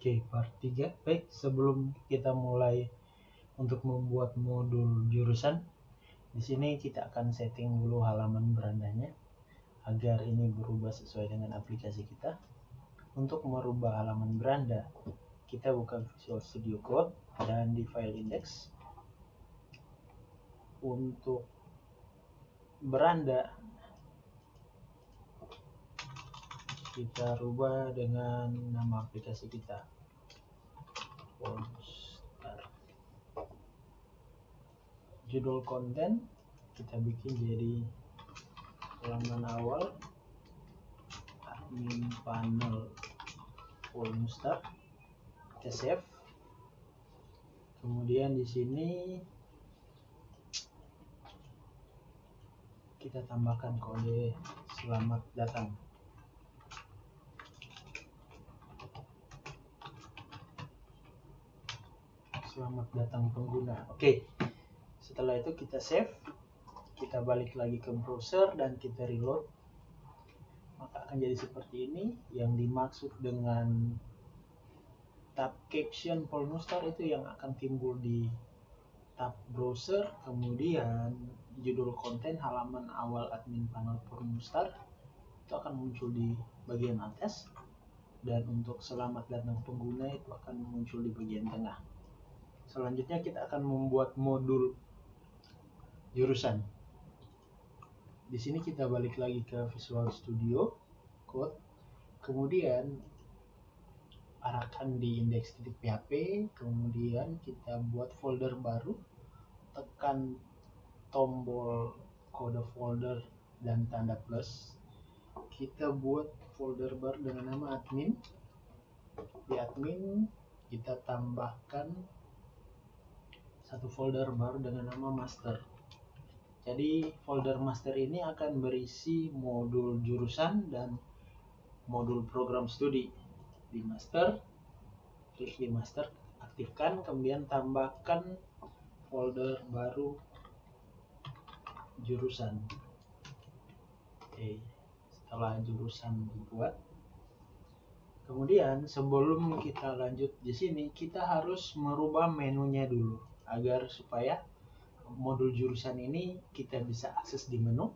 Oke, part 3. Baik, sebelum kita mulai untuk membuat modul jurusan, di sini kita akan setting dulu halaman berandanya agar ini berubah sesuai dengan aplikasi kita. Untuk merubah halaman beranda, kita buka Visual Studio Code dan di file index. Untuk beranda kita rubah dengan nama aplikasi kita, Polestar. Judul konten kita bikin jadi halaman awal admin panel Polestar. Kita save. Kemudian di sini kita tambahkan kode selamat datang. Selamat datang pengguna. Oke. Setelah itu kita save. Kita balik lagi ke browser dan kita reload. Maka akan jadi seperti ini. Yang dimaksud dengan tab caption Polestar itu yang akan timbul di tab browser. Kemudian judul konten halaman awal admin panel Polestar itu akan muncul di bagian atas. Dan untuk selamat datang pengguna itu akan muncul di bagian tengah. Selanjutnya kita akan membuat modul jurusan. Di sini kita balik lagi ke Visual Studio Code. Kemudian arahkan di index.php. Kemudian kita buat folder baru. Tekan tombol kode folder dan tanda plus. Kita buat folder baru dengan nama admin. Di admin kita tambahkan satu folder baru dengan nama master. Jadi folder master ini akan berisi modul jurusan dan modul program studi. Di master, klik di master, aktifkan, kemudian tambahkan folder baru jurusan. Oke, setelah jurusan dibuat, kemudian sebelum kita lanjut di sini, kita harus merubah menunya dulu agar supaya modul jurusan ini kita bisa akses di menu.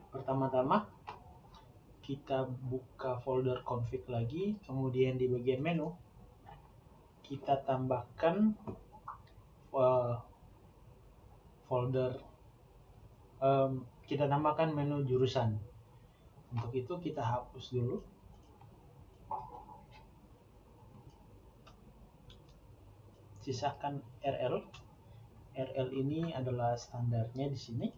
Pertama-tama kita buka folder config lagi, kemudian di bagian menu kita tambahkan folder kita tambahkan menu jurusan. Untuk itu kita hapus dulu. Sisakan RL. RL ini adalah standarnya di sini.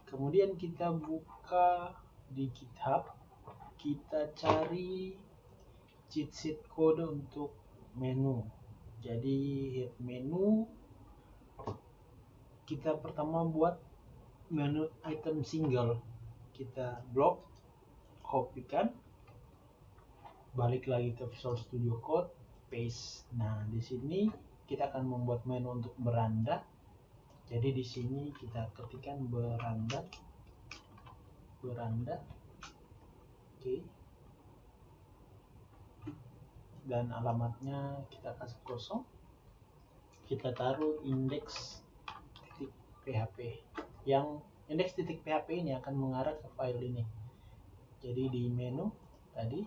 Kemudian kita buka di GitHub. Kita cari cheat sheet kode untuk menu. Jadi head menu kita pertama buat menu item single. Kita blok, kopikan, balik lagi ke Visual Studio Code, paste. Nah, di sini kita akan membuat menu untuk beranda. Jadi di sini kita ketikkan beranda. Oke. Dan alamatnya kita kasih kosong. Kita taruh index.php. Yang index.php ini akan mengarah ke file ini. Jadi di menu tadi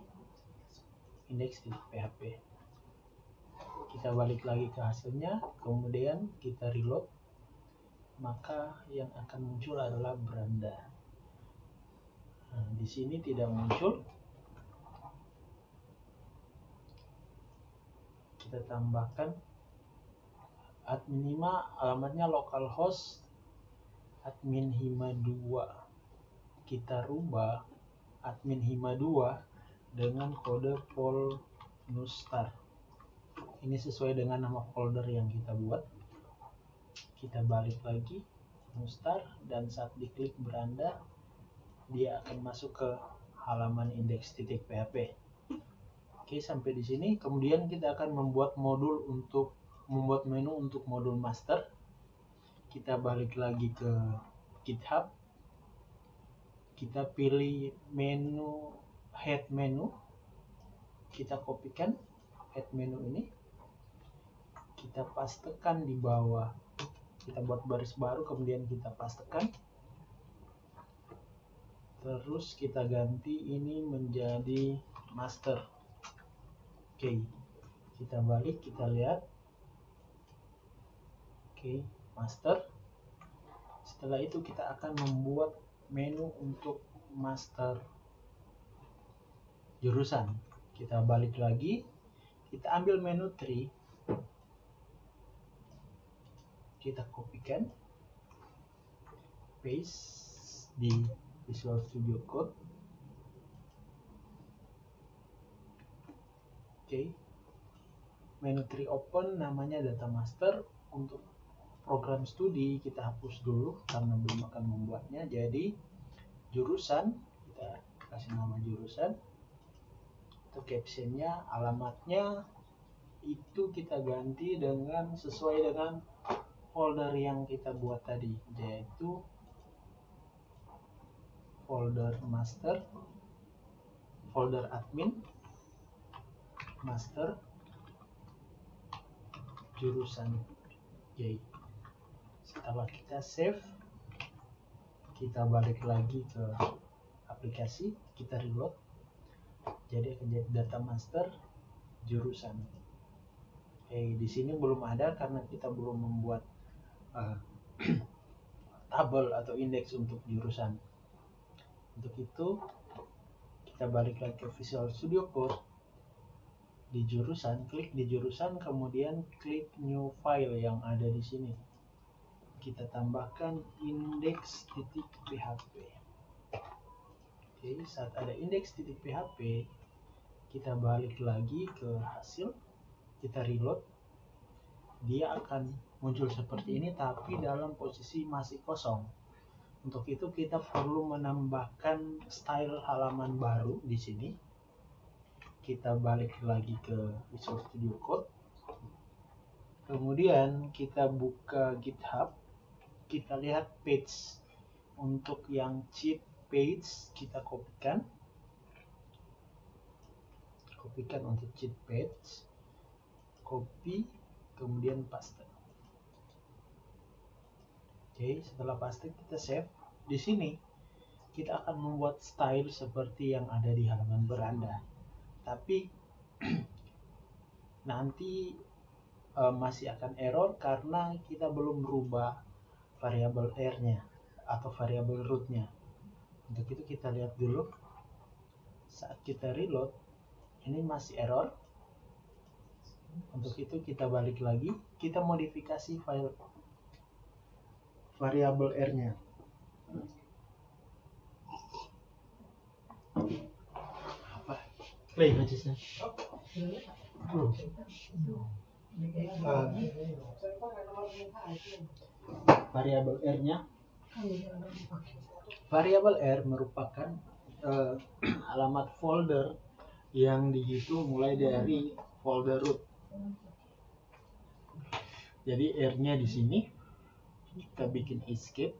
index.php. Kita balik lagi ke hasilnya, kemudian kita reload. Maka yang akan muncul adalah beranda. Nah, di sini tidak muncul. Kita tambahkan admin 5, alamatnya localhost admin hima 2. Kita rubah admin hima 2 dengan kode polnustar. Ini sesuai dengan nama folder yang kita buat. Kita balik lagi nustar, dan saat diklik beranda dia akan masuk ke halaman index.php. Oke, sampai di sini. Kemudian kita akan membuat menu untuk modul master. Kita balik lagi ke GitHub. Kita pilih menu head menu. kita kopikan add menu ini, kita pastekan di bawah, kita buat baris baru, kemudian kita pastekan, terus kita ganti ini menjadi master. Oke, kita balik, kita lihat. Oke, master. Setelah itu kita akan membuat menu untuk master jurusan. Kita balik lagi, kita ambil menu tree, kita kopikan, paste di Visual Studio Code. Oke, menu tree open, namanya data master. Untuk program studi kita hapus dulu karena belum akan membuatnya. Jadi jurusan, kita kasih nama jurusan. Untuk captionnya, alamatnya itu kita ganti dengan sesuai dengan folder yang kita buat tadi, yaitu folder master, folder admin, master, jurusan. Oke, setelah kita save, kita balik lagi ke aplikasi, kita reload. Jadi akan jadi data master jurusan. Oke, di sini belum ada karena kita belum membuat tabel atau indeks untuk jurusan. Untuk itu kita balik lagi ke Visual Studio Code. Di jurusan, klik di jurusan, kemudian klik new file yang ada di sini. Kita tambahkan index.php. Oke, saat ada index.php, kita balik lagi ke hasil, kita reload. Dia akan muncul seperti ini, tapi dalam posisi masih kosong. Untuk itu kita perlu menambahkan style halaman baru di sini. Kita balik lagi ke Visual Studio Code. Kemudian kita buka GitHub. Kita lihat page. Untuk yang cheat page kita kopikan. Kopikan untuk cheat page. Copy, kemudian paste. Oke, setelah paste kita save. Di sini kita akan membuat style seperti yang ada di halaman beranda. Tapi nanti masih akan error karena kita belum merubah variabel r-nya atau variabel root-nya. Untuk itu kita lihat dulu. Saat kita reload, ini masih error. Untuk itu kita balik lagi, kita modifikasi file variabel r-nya. Apa? Play majesnya. Variabel r-nya. Variabel r merupakan alamat folder yang dihitung mulai dari folder root. Jadi r-nya di sini kita bikin escape.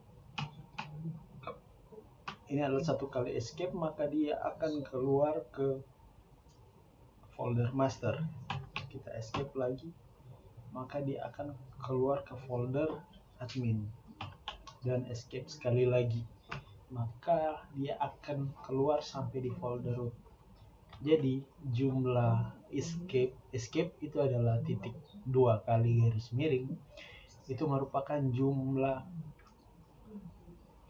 Ini adalah satu kali escape, maka dia akan keluar ke folder master. Kita escape lagi, maka dia akan keluar ke folder admin. Dan escape sekali lagi, maka dia akan keluar sampai di folder root. Jadi jumlah escape itu adalah titik 2 kali garis miring. Itu merupakan jumlah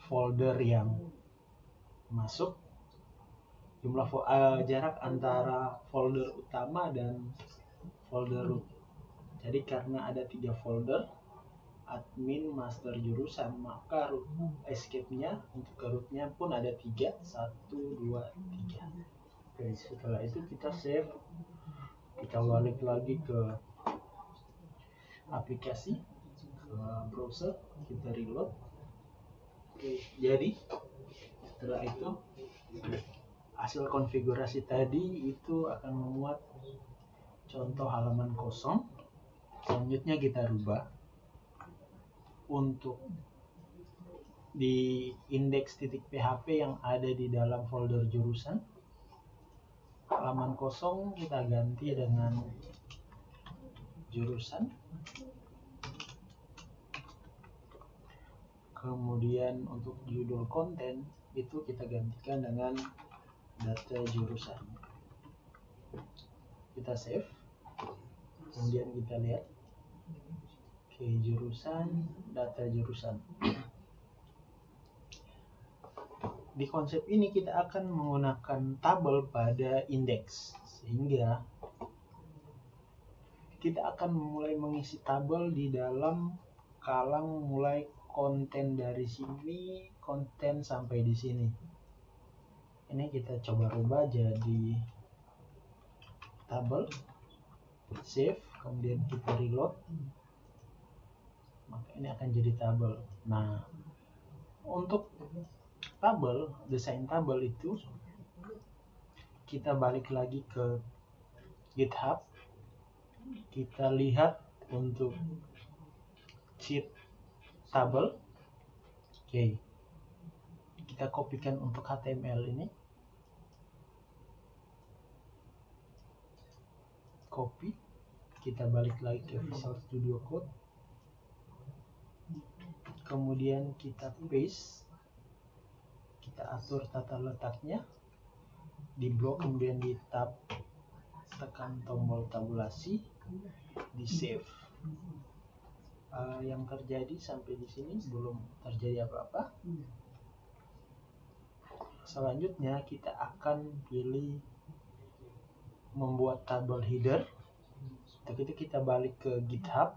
folder yang masuk, jumlah jarak antara folder utama dan folder root. Jadi karena ada 3 folder, admin, master, jurusan, maka escape-nya untuk ke root-nya pun ada 3, 1, 2, 3. Oke, setelah itu kita save, kita balik lagi ke aplikasi, ke browser, kita reload. Oke, jadi setelah itu hasil konfigurasi tadi itu akan memuat contoh halaman kosong. Selanjutnya kita rubah untuk di index.php yang ada di dalam folder jurusan. halaman kosong kita ganti dengan jurusan. Kemudian untuk judul konten itu kita gantikan dengan data jurusan. Kita save, kemudian kita lihat, oke, jurusan, data jurusan. Di konsep ini kita akan menggunakan tabel pada indeks, sehingga kita akan mulai mengisi tabel di dalam kalang mulai konten dari sini, konten sampai di sini. Ini kita coba rubah jadi tabel, save, kemudian kita reload, maka ini akan jadi tabel. Nah, untuk tabel, desain tabel itu kita balik lagi ke GitHub, kita lihat untuk sheet tabel. Oke, kita kopikan untuk HTML ini, copy, kita balik lagi ke Visual Studio Code, kemudian kita paste, kita atur tata letaknya di blok, kemudian di tab, tekan tombol tabulasi, di save. Yang terjadi sampai di sini belum terjadi apa-apa. Selanjutnya kita akan pilih membuat tabel header. Untuk itu kita balik ke GitHub,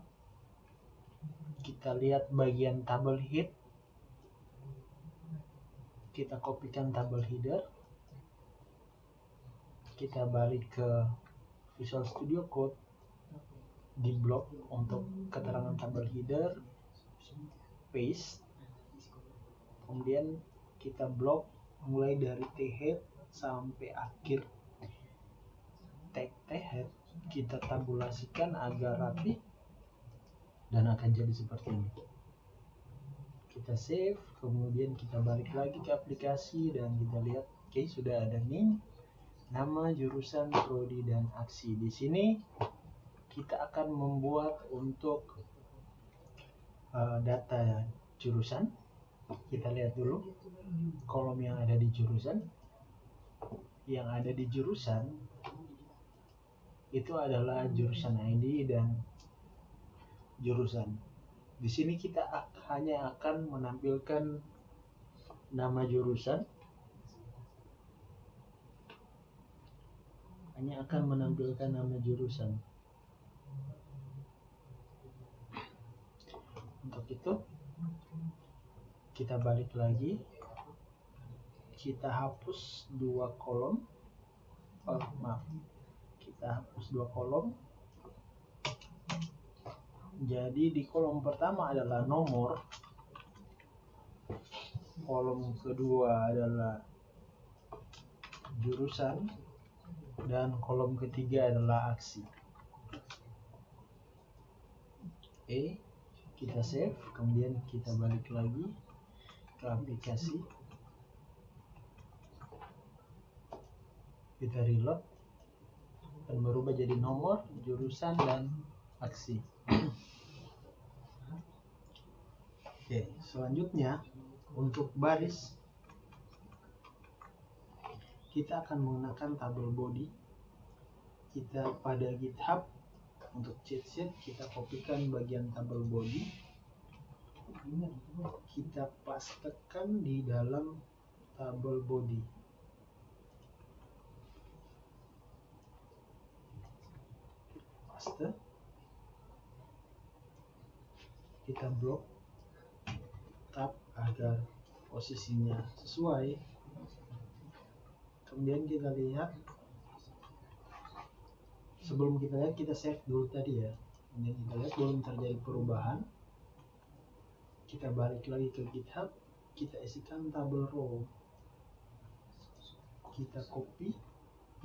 kita lihat bagian tabel head, kita kopikan tabel header, kita balik ke Visual Studio Code, di blok untuk keterangan tabel header, paste, kemudian kita blok mulai dari T-head sampai akhir tag T-head, kita tabulasikan agar rapi dan akan jadi seperti ini. Kita save, kemudian kita balik lagi ke aplikasi dan kita lihat, oke, sudah ada name, nama, jurusan, prodi, dan aksi. Di sini kita akan membuat untuk data jurusan. Kita lihat dulu kolom yang ada di jurusan. Yang ada di jurusan itu adalah jurusan ID dan jurusan. Di sini kita hanya akan menampilkan nama jurusan, Untuk itu kita balik lagi, kita hapus dua kolom, kita hapus dua kolom. Jadi di kolom pertama adalah nomor, kolom kedua adalah jurusan, dan kolom ketiga adalah aksi. Oke, kita save, kemudian kita balik lagi ke aplikasi, kita reload dan berubah jadi nomor, jurusan, dan aksi. Oke, selanjutnya untuk baris kita akan menggunakan tabel body. Kita pada GitHub untuk cheat sheet kita kopikan bagian tabel body, kita pastekan di dalam tabel body. Paste, kita blok tab agar posisinya sesuai. Kemudian kita lihat, sebelum kita lihat kita save dulu tadi ya. Kemudian kita lihat belum terjadi perubahan. Kita balik lagi ke GitHub, kita isikan tabel row. Kita copy,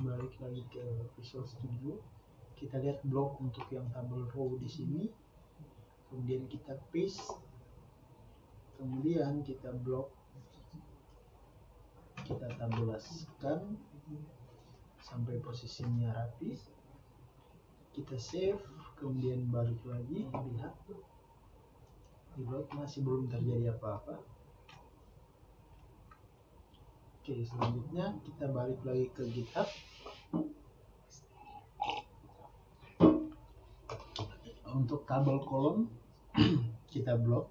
balik lagi ke Visual Studio. Kita lihat blok untuk yang tabel row di sini. Kemudian kita paste. Kemudian kita blok, kita tabulasikan sampai posisinya rapi. Kita save, kemudian balik lagi, lihat reload, masih belum terjadi apa-apa. Oke, selanjutnya kita balik lagi ke GitHub. Untuk tabel kolom kita blok,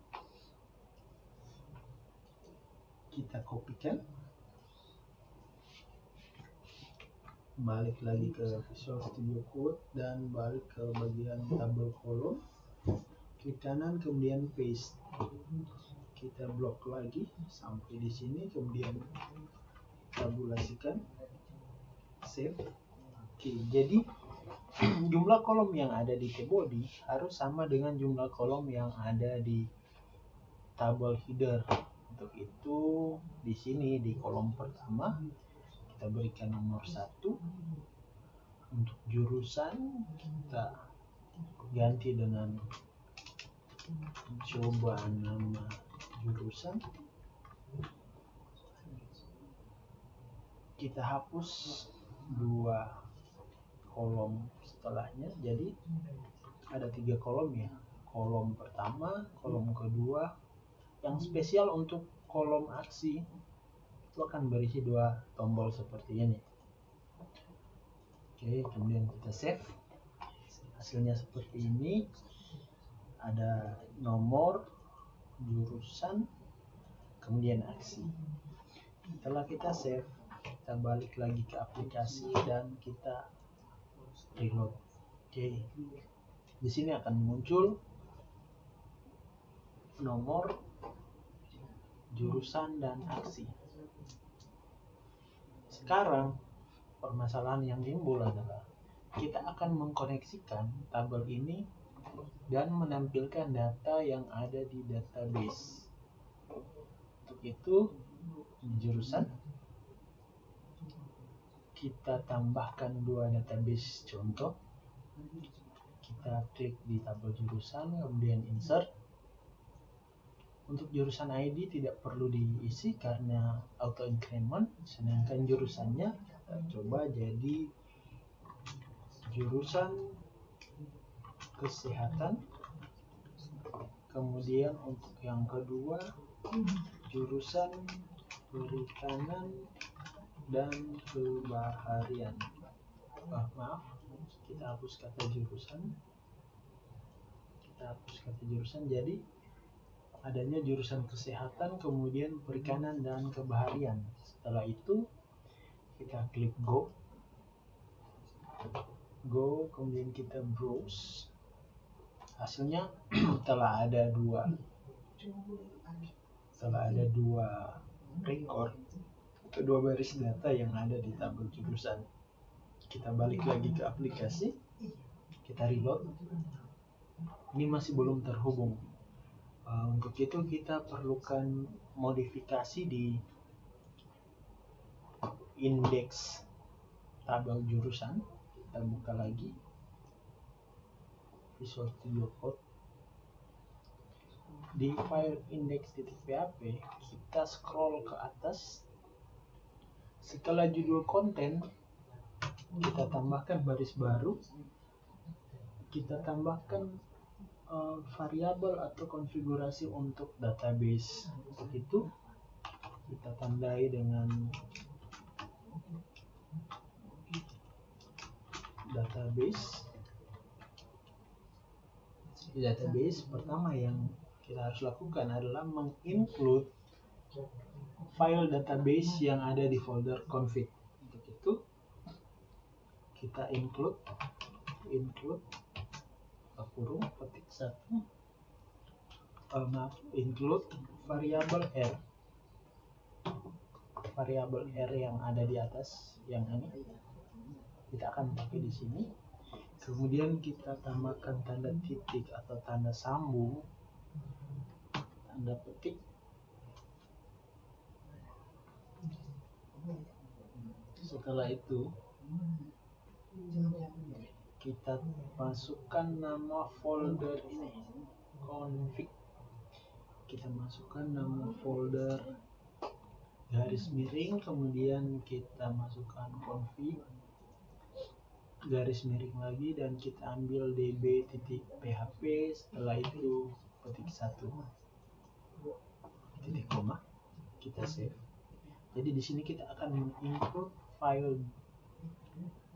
kita kopikan, balik lagi ke Visual Studio Code dan balik ke bagian tabel kolom, klik kanan kemudian paste. Kita blok lagi sampai di sini, kemudian tabulasikan, save. Oke, jadi jumlah kolom yang ada di T-body harus sama dengan jumlah kolom yang ada di tabel header. Untuk itu di sini di kolom pertama kita berikan nomor 1. Untuk jurusan kita ganti dengan coba nama jurusan. Kita hapus 2 kolom setelahnya, jadi ada 3 kolom ya. Kolom pertama, kolom kedua. Yang spesial untuk kolom aksi itu akan berisi 2 tombol seperti ini. Oke, kemudian kita save. Hasilnya seperti ini. Ada nomor, jurusan, kemudian aksi. Setelah kita save, kita balik lagi ke aplikasi dan kita reload. Oke, di sini akan muncul nomor, jurusan, dan aksi. Sekarang permasalahan yang timbul adalah kita akan mengkoneksikan tabel ini dan menampilkan data yang ada di database. Untuk itu di jurusan kita tambahkan 2 database contoh. Kita klik di tabel jurusan, kemudian insert. Untuk jurusan ID tidak perlu diisi karena auto increment, sedangkan jurusannya kita coba jadi jurusan kesehatan. Kemudian untuk yang kedua jurusan perikanan dan kebaharian. Maaf, kita hapus kata jurusan. Jadi adanya jurusan kesehatan, kemudian perikanan dan kebaharian. Setelah itu kita klik go, kemudian kita browse. Hasilnya telah ada dua record atau 2 baris data yang ada di tabel jurusan. Kita balik lagi ke aplikasi, kita reload. Ini masih belum terhubung. Untuk itu kita perlukan modifikasi di indeks tabel jurusan. Kita buka lagi Visual Studio Code. Di file index.php kita scroll ke atas. Setelah judul konten kita tambahkan baris baru. Kita tambahkan variabel atau konfigurasi untuk database. Untuk itu kita tandai dengan database. Di database pertama yang kita harus lakukan adalah menginclude file database yang ada di folder config. Untuk itu kita include petik 1 include variabel R yang ada di atas, yang ini kita akan pakai di sini. Kemudian kita tambahkan tanda titik atau tanda sambung, tanda petik. Setelah itu kita masukkan nama folder ini, config. Kita masukkan nama folder garis miring, kemudian kita masukkan config, garis miring lagi dan kita ambil db.php. Setelah itu ketik 1 titik koma, kita save. Jadi di sini kita akan mengimport file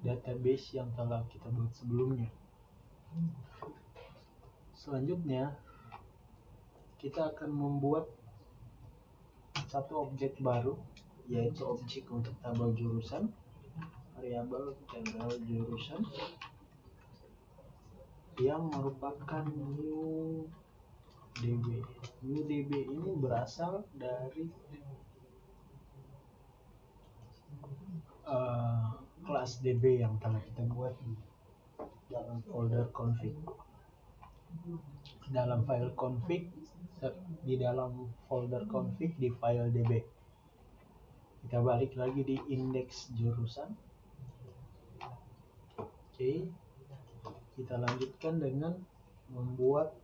database yang telah kita buat sebelumnya. Selanjutnya kita akan membuat satu objek baru, yaitu objek untuk tabel jurusan, variabel tabel jurusan yang merupakan new db. New db ini berasal dari kelas db yang telah kita buat di dalam folder config. Dalam file config, di dalam folder config di file db, kita balik lagi di indeks jurusan. Oke, kita lanjutkan dengan membuat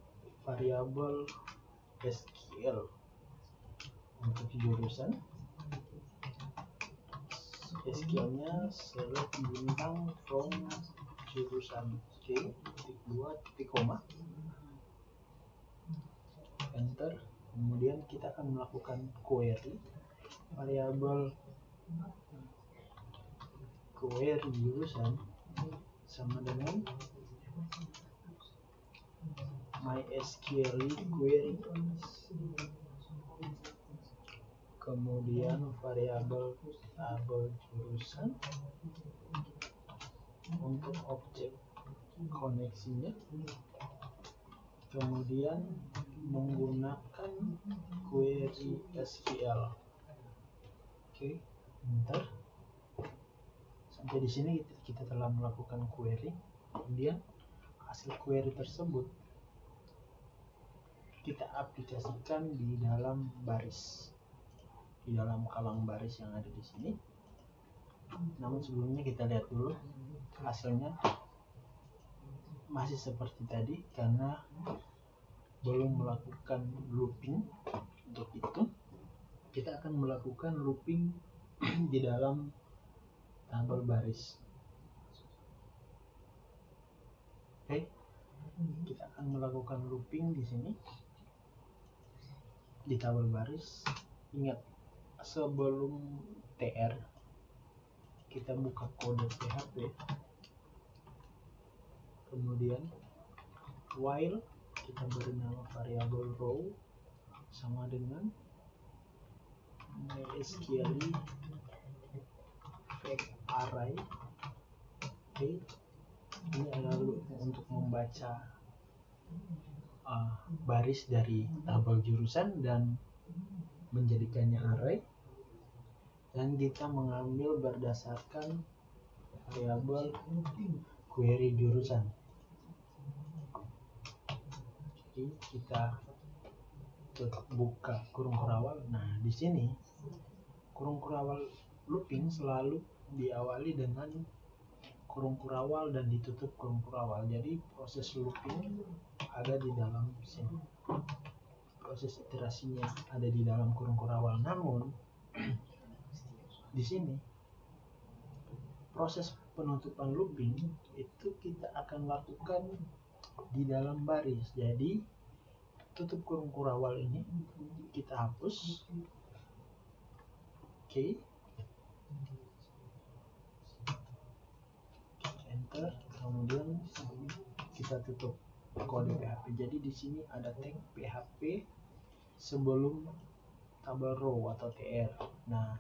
variabel SQL untuk jurusan. SQL-nya select bintang from jurusan. Oke, titik 2 titik koma, enter. Kemudian kita akan melakukan query variabel query jurusan sama dengan MySQL query, kemudian variabel tabel jurusan untuk objek koneksinya, kemudian menggunakan query SQL. Oke, enter. Sampai di sini kita telah melakukan query. Kemudian hasil query tersebut kita aplikasikan di dalam baris, di dalam kalang baris yang ada di sini. Namun sebelumnya kita lihat dulu hasilnya masih seperti tadi karena belum melakukan looping. Untuk itu kita akan melakukan looping di dalam tabel baris. Oke, kita akan melakukan looping di sini di tabel baris. Ingat, sebelum tr kita buka kode PHP, kemudian while kita beri nama variabel row sama dengan MySQL fact array. Oke, ini adalah untuk membaca baris dari tabel jurusan dan menjadikannya array, dan kita mengambil berdasarkan variabel query jurusan. Jadi kita buka kurung kurawal. Nah, di sini kurung kurawal looping selalu diawali dengan kurung kurawal dan ditutup kurung kurawal. Jadi proses looping ada di dalam sini, proses iterasinya ada di dalam kurung kurawal. Namun di sini proses penutupan looping itu kita akan lakukan di dalam baris. Jadi tutup kurung kurawal ini kita hapus. Oke, enter. Kemudian kita tutup kode PHP. Jadi di sini ada tag PHP sebelum tabel row atau tr. Nah,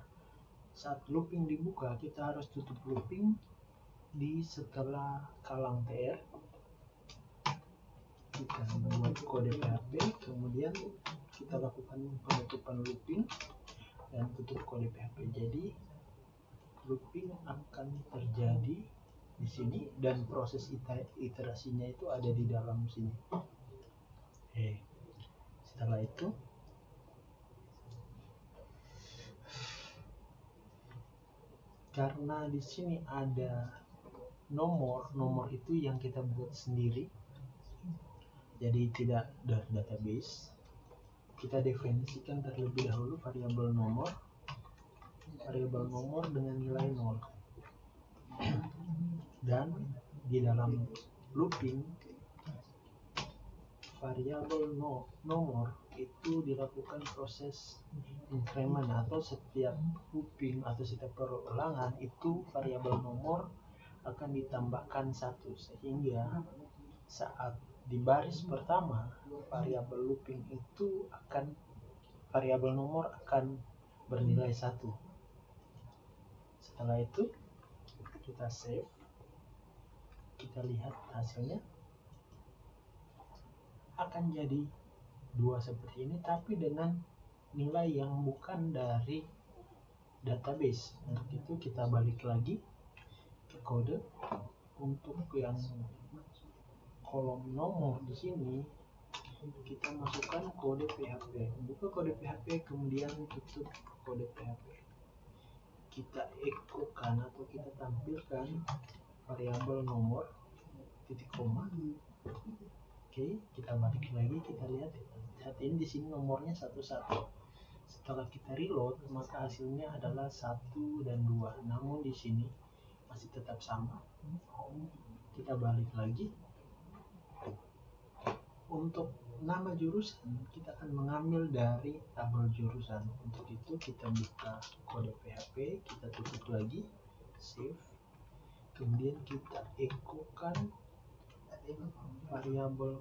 saat looping dibuka kita harus tutup looping di setelah kalang tr. Kita membuat kode PHP, kemudian kita lakukan penutupan looping dan tutup kode PHP. Jadi looping akan terjadi di sini dan proses iterasinya itu ada di dalam sini. Setelah itu karena di sini ada nomor itu yang kita buat sendiri, jadi tidak dari database. Kita definisikan terlebih dahulu variabel nomor dengan nilai 0 dan di dalam looping variabel nomor itu dilakukan proses increment, atau setiap looping atau setiap perulangan itu variabel nomor akan ditambahkan 1, sehingga saat di baris pertama variabel looping itu variabel nomor akan bernilai 1. Setelah itu kita save, kita lihat hasilnya akan jadi 2 seperti ini, tapi dengan nilai yang bukan dari database. Untuk itu kita balik lagi ke kode. Untuk yang kolom nomor di sini kita masukkan kode PHP, buka kode PHP, kemudian tutup kode PHP. Kita ekokan atau kita tampilkan variabel nomor titik koma. Oke, kita balik lagi, kita lihat saat ini di sini nomornya 11. Setelah kita reload, maka hasilnya adalah 1 dan 2. Namun di sini masih tetap sama. Kita balik lagi. Untuk nama jurusan kita akan mengambil dari tabel jurusan. Untuk itu kita buka kode PHP, kita tutup lagi, save. Kemudian kita ekokan variabel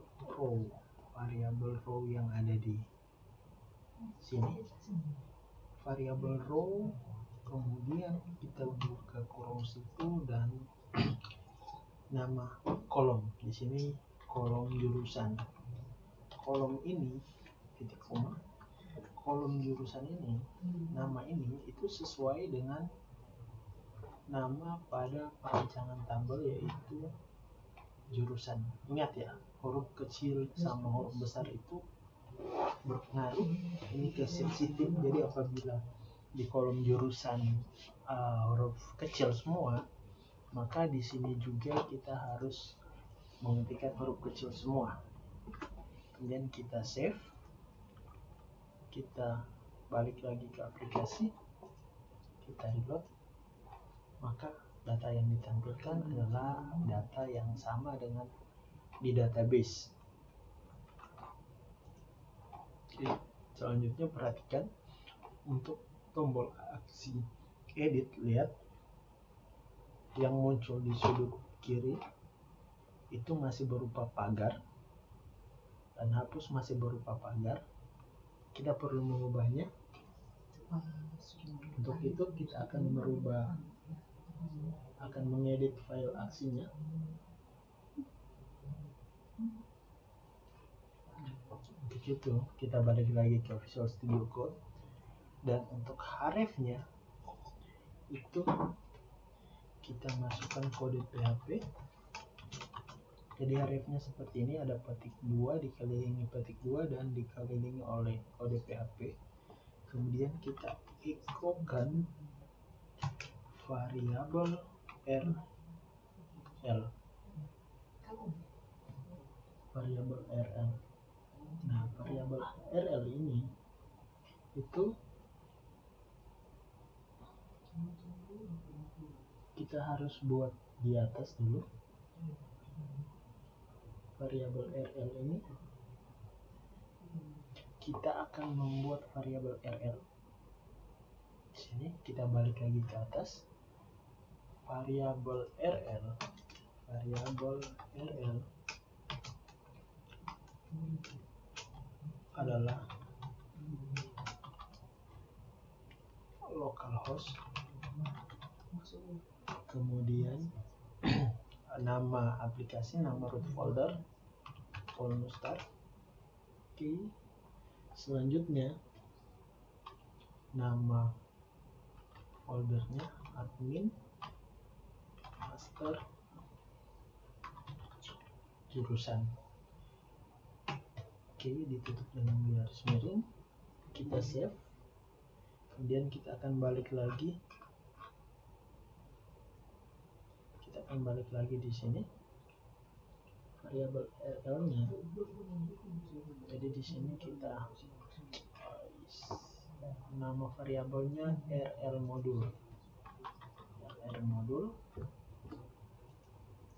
row yang ada di sini, variabel row. Kemudian kita buka kurung situ dan nama kolom. Di sini kolom jurusan. Kolom ini titik koma. Kolom jurusan ini, nama ini itu sesuai dengan nama pada perancangan tabel, yaitu jurusan. Ingat ya, huruf kecil sama huruf besar itu berpengaruh ini ke sensitif. Jadi apabila di kolom jurusan huruf kecil semua, maka di sini juga kita harus mengetikkan huruf kecil semua. Kemudian kita save, kita balik lagi ke aplikasi, kita reload, maka data yang ditampilkan adalah data yang sama dengan di database. Oke, selanjutnya perhatikan untuk tombol aksi edit. Lihat yang muncul di sudut kiri itu masih berupa pagar, dan hapus masih berupa pagar. Kita perlu mengubahnya. Untuk itu kita akan mengedit file aksinya. Untuk itu kita balik lagi ke Visual Studio Code, dan untuk hrefnya itu kita masukkan kode PHP. Jadi hrefnya seperti ini, ada petik 2 dikelilingi petik 2 dan dikelilingi oleh kode PHP. Kemudian kita ekokan variabel RL. Variabel RL. Nah, variabel RL ini itu kita harus buat di atas dulu. Variabel RL ini kita akan membuat variabel RL. Di sini kita balik lagi ke atas. Variabel RL adalah localhost, kemudian nama aplikasi, nama root folder, start. Oke, selanjutnya nama foldernya admin, master, jurusan. Oke, ditutup dengan garis miring. Kita save. Kemudian kita akan balik lagi. Di sini variabel RL-nya. Jadi di sini kita nama variabelnya RL modul.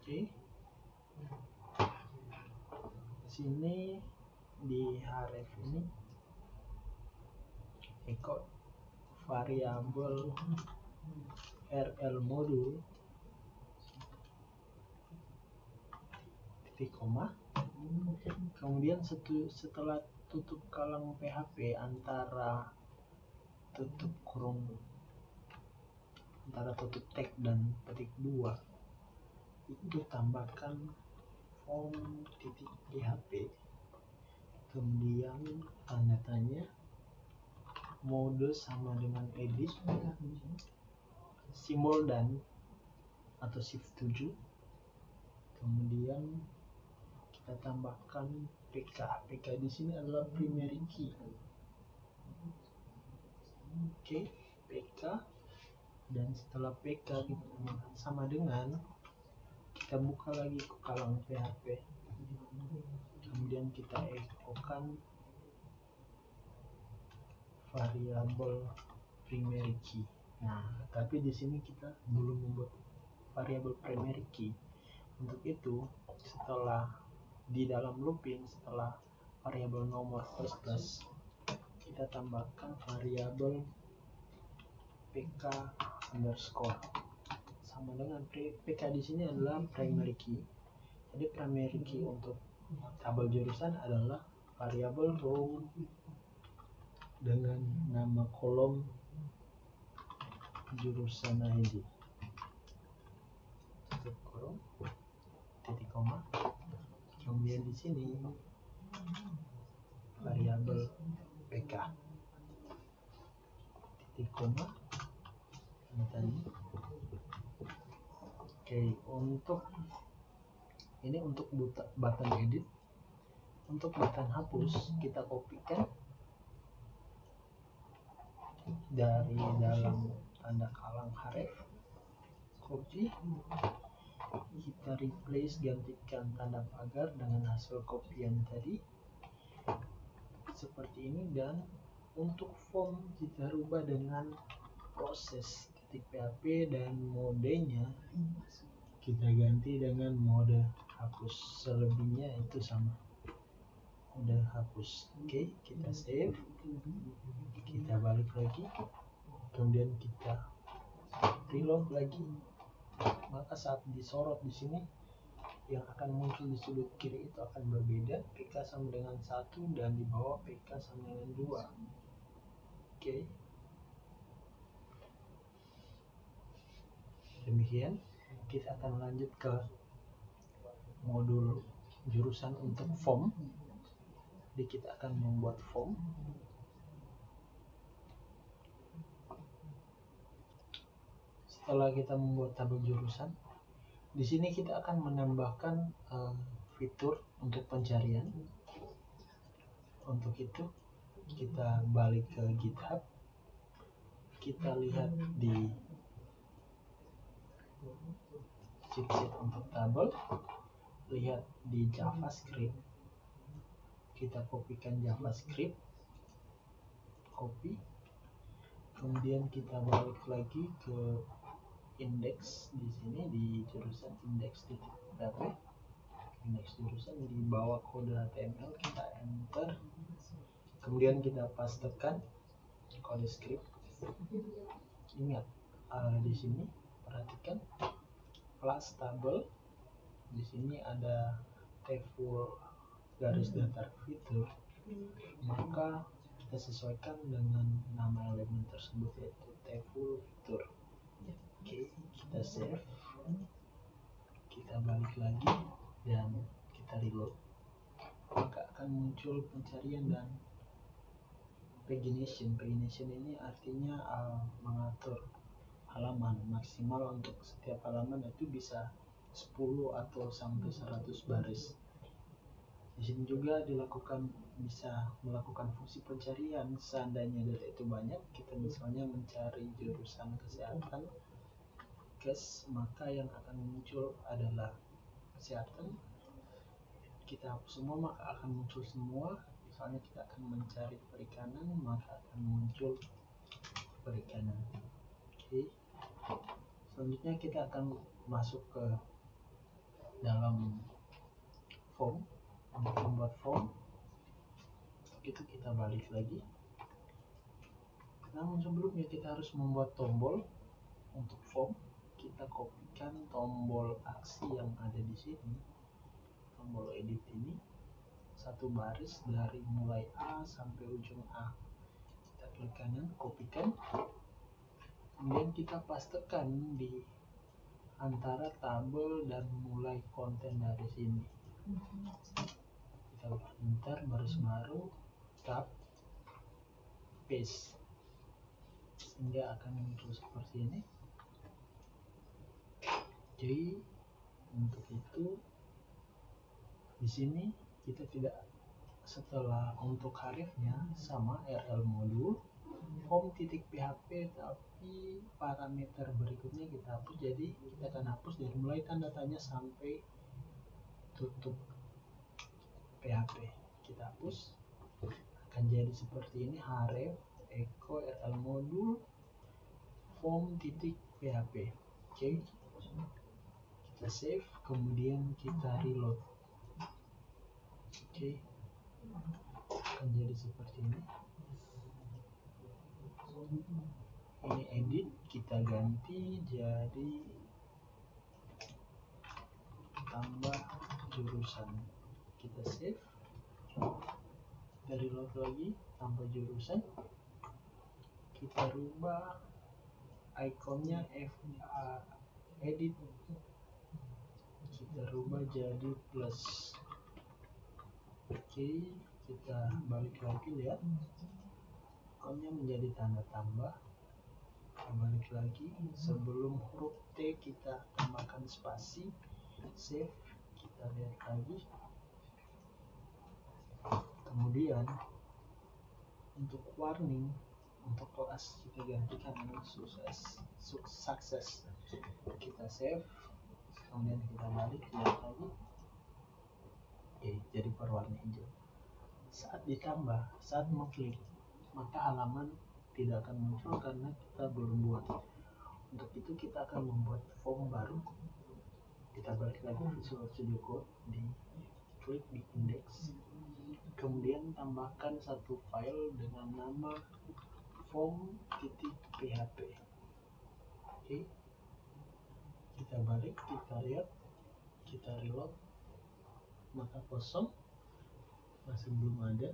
Oke. sini di href ini echo variabel rl modul titik koma, kemudian setelah tutup kalang PHP antara tutup kurung antara tutup tag dan petik 2 itu tambahkan form titik PHP, kemudian tanda tanya, mode sama dengan edit, simbol dan atau shift 7, kemudian kita tambahkan PK. PK di sini adalah primary key. Oke, PK, dan setelah PK sama dengan kita buka lagi ke kalang PHP, kemudian kita echokan variabel primary key. Nah, tapi di sini kita belum membuat variabel primary key. Untuk itu, setelah di dalam looping, setelah variabel nomor plus kita tambahkan variabel pk underscore sama dengan pk di sini adalah primary key. Jadi primary key untuk tabel jurusan adalah variabel row dengan nama kolom jurusan ID, tutup kurung, titik koma, kemudian di sini variabel pk, titik koma, tadi. Oke, untuk ini untuk button edit. Untuk button hapus kita kopikan dari dalam tanda kalang href, copy, kita replace, gantikan tanda pagar dengan hasil kopian tadi seperti ini, dan untuk font kita rubah dengan proses titik PHP dan modenya kita ganti dengan mode hapus, selebihnya itu sama, mode hapus. Oke, kita save, kita balik lagi, kemudian kita reload lagi, maka saat disorot di sini yang akan muncul di sudut kiri itu akan berbeda, PK sama dengan 1 dan di bawah PK sama dengan 2. Oke, demikian kita akan lanjut ke modul jurusan untuk form. Jadi kita akan membuat form. Setelah kita membuat tabel jurusan, di sini kita akan menambahkan fitur untuk pencarian. Untuk itu kita balik ke GitHub, kita lihat di sheet untuk tabel, lihat di JavaScript, kita kopikan JavaScript, copy, kemudian kita balik lagi ke index di sini di jurusan index.php, index jurusan, di bawah kode HTML kita enter, kemudian kita pastekan kode script. Ingat, di sini perhatikan plus tabel, di sini ada table garis datar fitur, maka kita sesuaikan dengan nama elemen tersebut yaitu table fitur. Oke, kita save, kita balik lagi dan kita reload, maka akan muncul pencarian dan pagination. Pagination ini artinya mengatur halaman maksimal. Untuk setiap halaman itu bisa 10 atau sampai 100 baris. Di sini juga bisa melakukan fungsi pencarian. Seandainya data itu banyak, kita misalnya mencari jurusan kesehatan, maka yang akan muncul adalah kesehatan. Kita hapus semua, maka akan muncul semua. Misalnya kita akan mencari perikanan, maka akan muncul perikanan. Oke. Selanjutnya kita akan masuk ke dalam form. untuk membuat form. Itu kita balik lagi. Namun sebelumnya kita harus membuat tombol untuk form. Kita kopikan tombol aksi yang ada di sini, tombol edit ini, satu baris dari mulai A sampai ujung A. Kita klik kanan, kopikan, kemudian kita pastekan di antara tabel dan mulai konten dari sini. Kita enter baris baru, tab, paste, sehingga akan muncul seperti ini. Jadi untuk itu di sini kita tidak, setelah untuk harifnya sama rl modul form.php, tapi parameter berikutnya kita hapus. Jadi kita akan hapus dari mulai tanda tanya sampai tutup PHP. Kita hapus, akan jadi seperti ini, href echo rl modul form.php. Oke, kita save, kemudian kita reload. Oke, akan jadi seperti ini. Ini edit, kita ganti jadi tambah jurusan. Kita save, kita reload lagi, tambah jurusan. Kita rubah ikonnya edit, kita rubah jadi plus. Oke, kita balik lagi, lihat ikonnya menjadi tanda tambah. Kita balik lagi, sebelum huruf T kita tambahkan spasi. Save, kita lihat lagi. Kemudian untuk warning, untuk kelas kita gantikan dengan sukses. Kita save, kemudian kita balik, lihat lagi. Oke, jadi berwarna hijau. Saat ditambah, saat mengklik, maka halaman tidak akan muncul karena kita belum buat. Untuk itu kita akan membuat form baru. Kita balik lagi Visual Studio Code, di klik di index, kemudian tambahkan satu file dengan nama form.php. Oke, kita balik, kita lihat, kita reload, maka kosong, masih belum ada.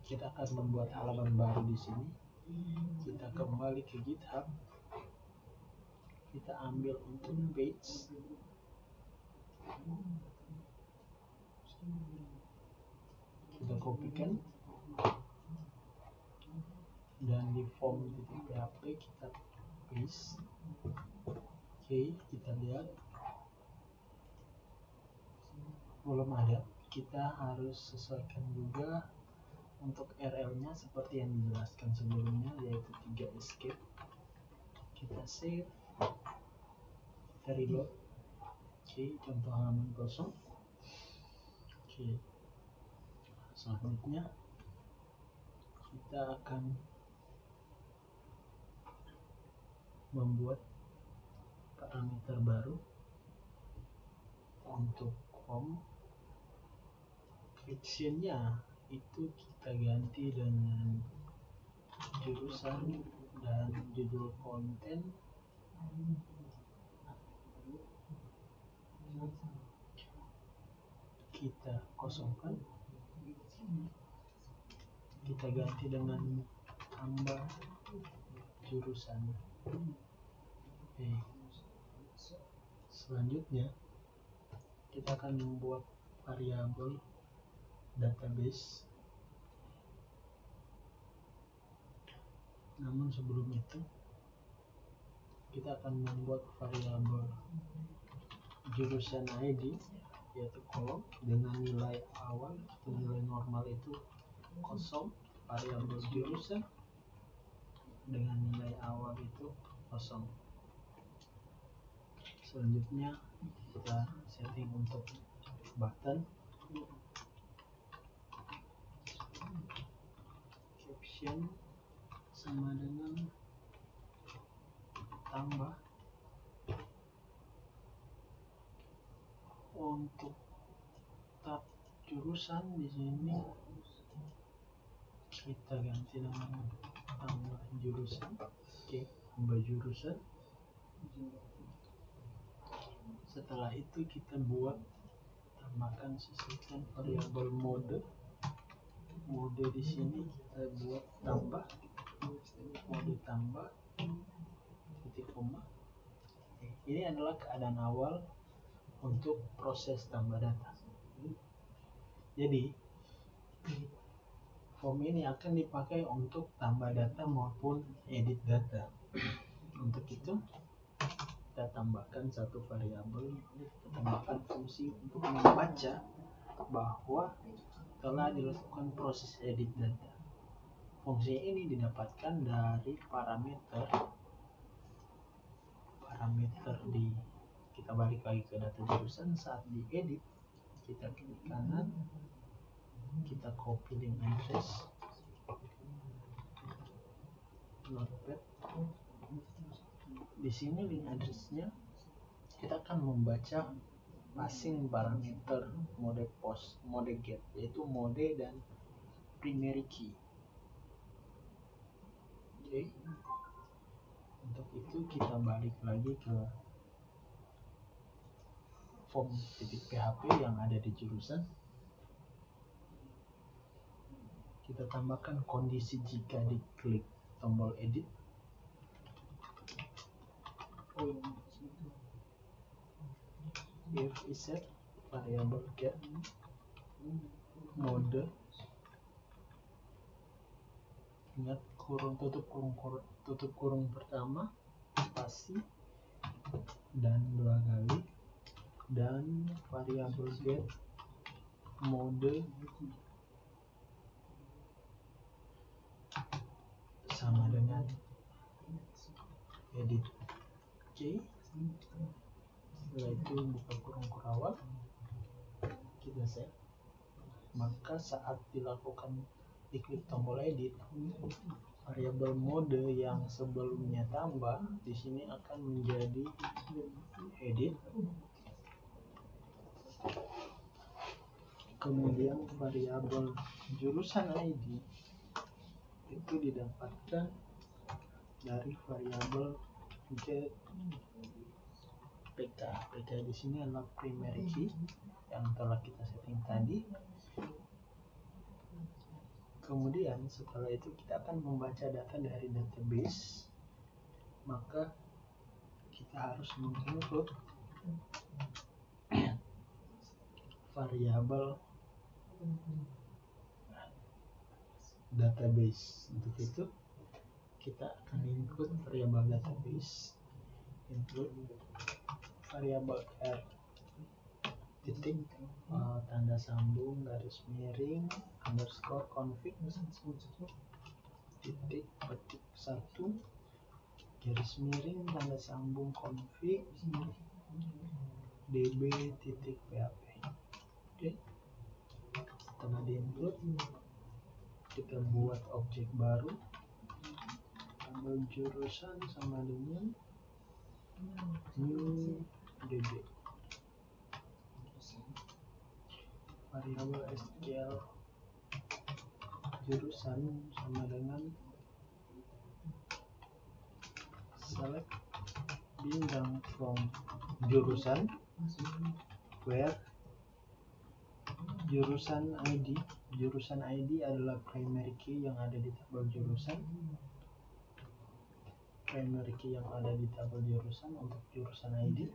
Kita akan membuat halaman baru di sini. Kita kembali ke GitHub, kita ambil untuk page, kita kopikan, dan di form.php kita paste. Oke, kita lihat belum ada. Kita harus sesuaikan juga untuk RL-nya seperti yang dijelaskan sebelumnya, yaitu 3 escape. Kita save, kita reload. Oke, contoh halaman kosong. Oke, selanjutnya kita akan membuat parameter baru untuk form. Actionnya itu kita ganti dengan jurusan dan judul konten. Kita kosongkan, kita ganti dengan tambah jurusan. Oke, selanjutnya kita akan membuat variabel database. Namun sebelum itu kita akan membuat variabel jurusan ID, yaitu kolom dengan nilai awal atau nilai normal itu 0, variabel jurusan dengan nilai awal itu 0. Selanjutnya kita setting untuk button, caption sama dengan tambah, jurusan di sini kita ganti nama tambah jurusan. Oke, tambah jurusan. Setelah itu kita buat tambahkan sesuatu variabel mode. Mode di sini kita buat tambah mode tambah titik koma. Ini adalah keadaan awal untuk proses tambah data. Jadi form ini akan dipakai untuk tambah data maupun edit data. Untuk itu kita tambahkan satu variabel, kita tambahkan fungsi untuk membaca bahwa telah dilakukan proses edit data. Fungsi ini didapatkan dari parameter di, kita balik lagi ke data jurusan. Saat diedit kita klik kanan, kita copy link address, notepad. Di sini link addressnya kita akan membaca passing parameter mode post, mode get, yaitu mode dan primary key. Oke. Untuk itu kita balik lagi ke form.php yang ada di jurusan. Kita tambahkan kondisi jika diklik tombol edit. If is set variable get mode, ingat tutup kurung pertama spasi dan 2 kali, dan variabel get mode sama dengan edit. Oke. Setelah itu buka kurung awal, kita save. Maka saat dilakukan diklik tombol edit, variabel mode yang sebelumnya tambah di sini akan menjadi edit. Kemudian variabel jurusan ID itu didapatkan dari variabel get PK. PK di sini adalah primary key yang telah kita setting tadi. Kemudian setelah itu kita akan membaca data dari database, maka kita harus menginput variabel database. Untuk itu kita akan input variabel database, input variabel r titik tanda sambung garis miring underscore config titik petik 1 garis miring tanda sambung config db titik php. Oke. Setelah diinput, kita buat objek baru, tabel jurusan sama dengan new db, variabel SQL jurusan sama dengan select bintang from jurusan where jurusan ID adalah primary key yang ada di tabel jurusan. Primary key yang ada di tabel jurusan untuk jurusan ID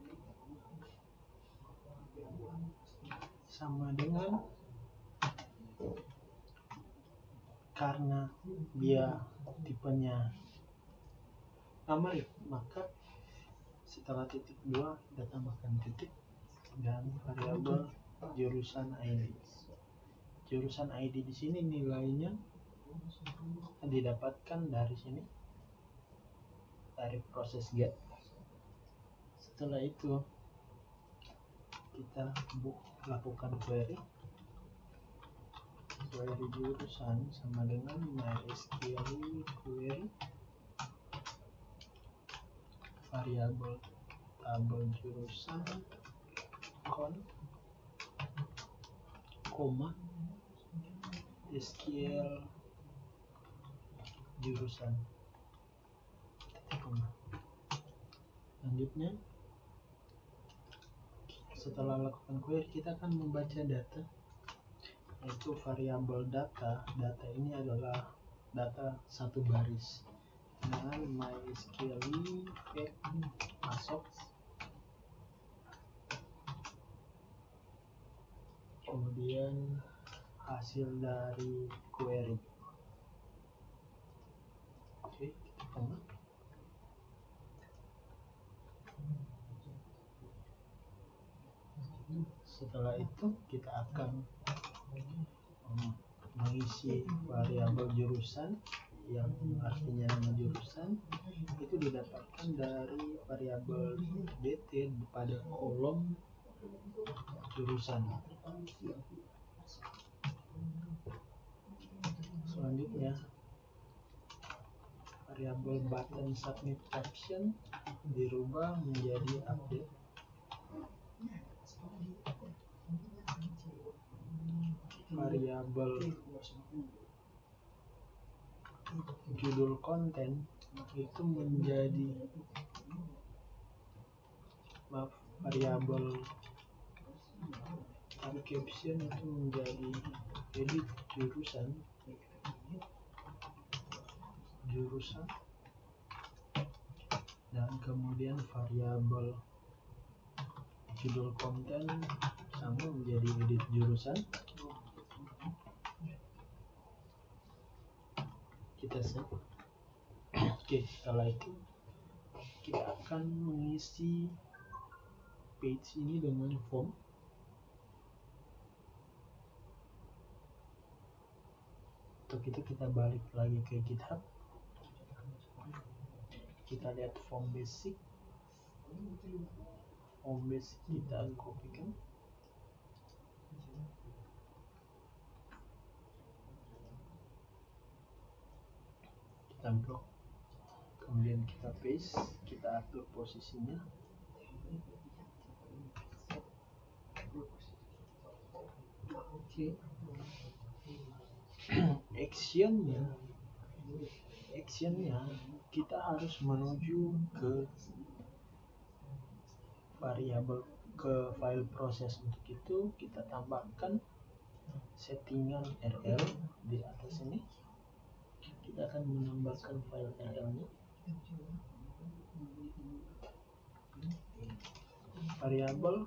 sama dengan, karena dia tipenya numeric, maka setelah titik 2 kita tambahkan titik dan variabel jurusan ID. Jurusan ID di sini nilainya didapatkan dari sini, dari proses get. Setelah itu kita lakukan query jurusan sama dengan MySQL query variabel tabel jurusan koma SQL jurusan. Selanjutnya, setelah lakukan query, kita akan membaca data, yaitu variabel data. Data ini adalah data satu baris dengan MySQL masuk, kemudian hasil dari query. Oke, kita koma. Setelah itu kita akan mengisi variabel jurusan, yang artinya nama jurusan itu didapatkan dari variabel dt pada kolom jurusan. Selanjutnya, variabel button submit caption dirubah menjadi update. Variabel judul konten itu menjadi variabel caption itu menjadi edit jurusan, dan kemudian variabel judul konten sama menjadi edit jurusan. Kita save. Oke, setelah itu kita akan mengisi page ini dengan form. Untuk itu kita balik lagi ke GitHub. Kita lihat form basic. Form basic kita kopikan. Kita blok. Kemudian kita paste, kita atur posisinya. Oke. Actionnya kita harus menuju ke variabel, ke file proses. Untuk itu kita tambahkan settingan RL di atas ini. Kita akan menambahkan file RL-nya. Variabel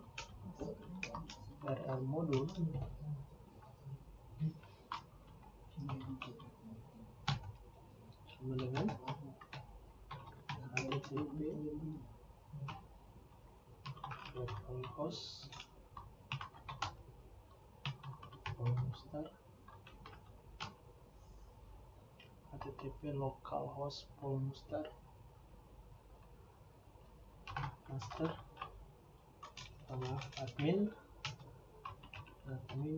RL modul sama dengan http localhost polmuster master admin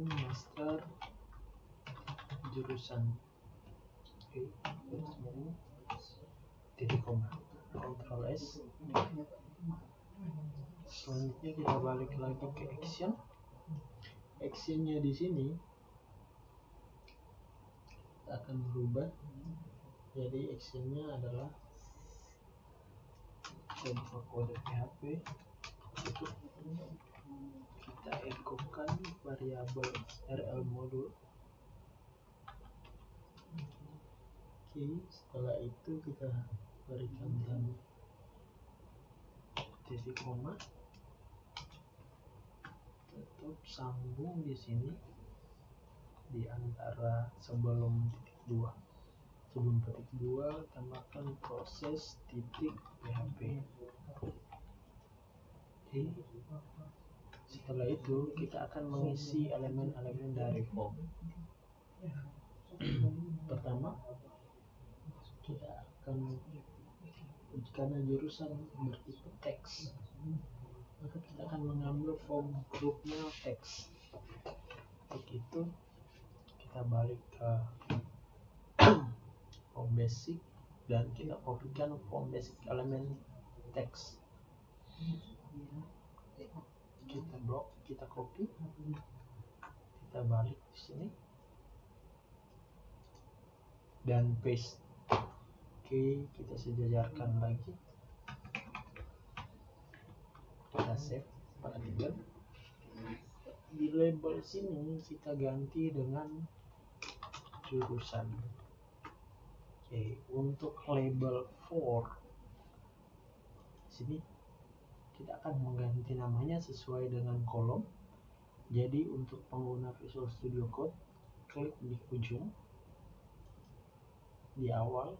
master jurusan. Oke, titik koma, Ctrl S. Selanjutnya kita balik lagi ke action. Actionnya di sini kita akan berubah. Jadi actionnya adalah kode PHP. Itu kita ekokan variabel RL modul. Oke, setelah itu kita berikan tanda titik koma, tutup, sambung di sini di antara sebelum titik 2. Sebelum titik 2 tambahkan proses titik PHP. Oke. Setelah itu kita akan mengisi elemen-elemen dari form. Pertama, kita akan, karena jurusan bertipe teks, maka kita akan mengambil form grupnya teks. Untuk itu kita balik ke form basic dan kita kopikan form basic elemen teks. Kita blok, kita copy, kita balik di sini. dan paste. Oke, kita sejajarkan lagi, kita save. Perhatikan di label sini kita ganti dengan jurusan. Oke, untuk label 4 sini kita akan mengganti namanya sesuai dengan kolom. Jadi untuk pengguna Visual Studio Code, klik di ujung di awal,